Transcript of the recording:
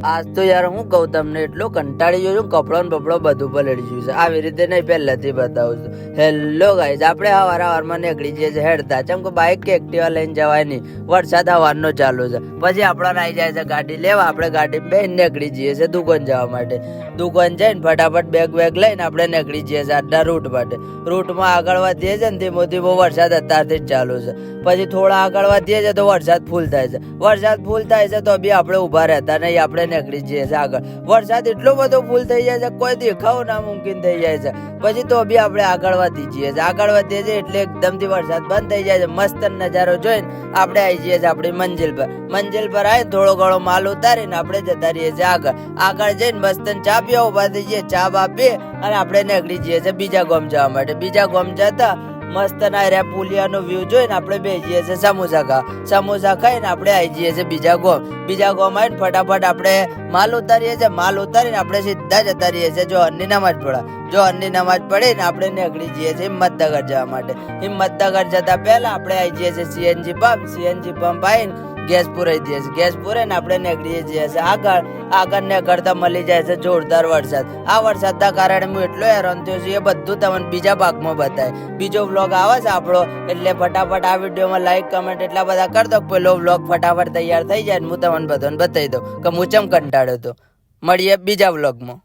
આજ તો યાર હું કહું તમને એટલો કંટાળી ગયો છું, કપડો ને બપડો બધું પલળી ગયું છે. આવી રીતે નહીં પહેલાથી બતાવું છું. હેલો ગાઈઝ, આપણે હવારમાં નીકળી જઈએ છીએ હેડતા, ચમ કે બાઇક કે એક્ટિવા લઈને જવાય નહીં, વરસાદ હવારનો ચાલુ છે. પછી આપણને આવી જાય છે ગાડી લેવા, આપણે ગાડી બેન નીકળી જઈએ છીએ દુકાન જવા માટે. દુકાન જઈને ફટાફટ બેગ લઈને આપણે નીકળી જઈએ છીએ આજના રૂટ માટે. રૂટમાં આગળ વધીએ છીએ ને ધીમો ધીમો વરસાદ અત્યારથી જ ચાલુ છે. પછી થોડા આગળ વધીએ છીએ તો વરસાદ ફૂલ થાય છે. વરસાદ ફૂલ થાય છે તો બી આપણે ઊભા રહેતા નહીં, આપણે નીકળી જઈએ છીએ આગળ. વરસાદ એટલો બધો ફૂલ થઈ જાય છે, કોઈ દેખાવું નામુમકિન થઈ જાય છે. પછી તો બી આપણે આગળ વધી જઈએ છીએ. આગળ વધીએ છીએ એટલે એકદમથી વરસાદ બંધ થઈ જાય છે. મસ્ત નજારો જોઈને આપણે આવી જઈએ છીએ આપણી મંજિલ પર. મંજિલ પર આવીને થોડો ઘણો માલ ઉતારીને આપણે જતા રહીએ છીએ આગળ. આગળ જઈને મસ્ત ચા પીવા ઉભા થઈ જઈએ, ચા બા પીએ અને આપણે નીકળી જઈએ છીએ બીજા ગામ જવા માટે. બીજા ગામ જતા મસ્ત ના રહ્યા પુલિયાનો વ્યૂ જોઈને આપણે બેસીએ છીએ સમોસા ખાવા. સમોસા ખાઈને આપણે આવી જઈએ છીએ બીજા ગામ. બીજા ગામ આવીને ફટાફટ આપણે માલ ઉતારીએ છીએ. માલ ઉતારીને આપણે સીધા જતા રહીએ છીએ જોહરની નમાજ પડા. જોહરની નમાજ પડીને આપણે નીકળી જઈએ છીએ હિંમતનગર જવા માટે. હિંમતનગર જતા પહેલા આપણે આવી જઈએ છીએ સીએનજી પંપ. સીએનજી પંપ આવીને ગેસ પુરાઈ દઈએ છીએ. ગેસ પુરાઈને આપણે નીકળીએ જઈએ છીએ આગળ નીકળતા મળી જાય છે જોરદાર વરસાદ. આ વરસાદના કારણે હું એટલો હેરાન થયો છું, એ બધું તમને બીજા ભાગમાં બતાય. બીજો વ્લોગ આવે છે આપણો, એટલે ફટાફટ આ વિડીયોમાં લાઈક કમેન્ટ એટલા બધા કરી દો, પેલો વ્લોગ ફટાફટ તૈયાર થઈ જાય. હું તમને બધાને બતાવી દઉં કે હું ચમ કંટાળ્યો હતો. મળીએ બીજા વ્લોગમાં.